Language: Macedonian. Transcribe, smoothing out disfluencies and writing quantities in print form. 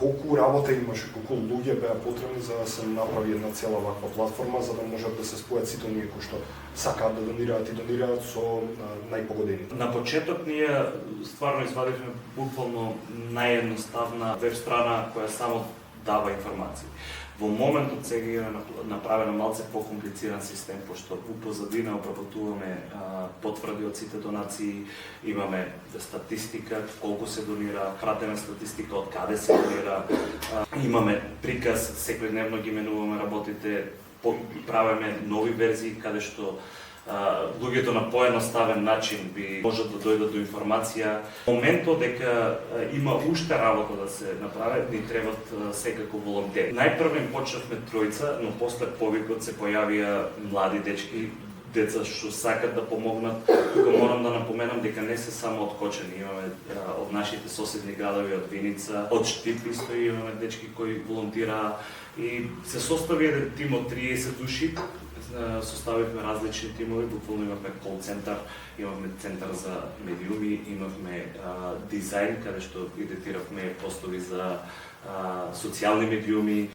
колку работа имаше, колку луѓе беа потребни за да се направи една цела ваква платформа, за да можат да се спојат сите оние кои што сакаат да донираат и донираат со најпогодените. На почеток ние стварно извадивме буквално наједноставна веб страна која само дава информации. Во моментот сега имаме направено малце покомплициран систем, пошто у позадина обработуваме потврди од сите донации, имаме статистика, колку се донира, пратиме статистика од каде се донира, имаме приказ, секојдневно ги менуваме работите, правиме нови верзии каде што луѓето на поедноставен начин би можат да дојдат до информација. Моментот дека има уште работа да се направи, ни требат секако волонтери. Најпрво им почнавме тројца, но после повикот се појавија млади дечки, деца што сакат да помогнат. Тука морам да напоменам дека не се само од Кочани, имаме од нашите соседни градови, од Виница, од Штип исто имаме дечки кои волонтираа и се состави еден тим од 30 души. Составивме различни тимови, буквално имавме кол центар, имавме центар за медиуми, имавме дизајн, каде што идентиравме постови за социјални медиуми.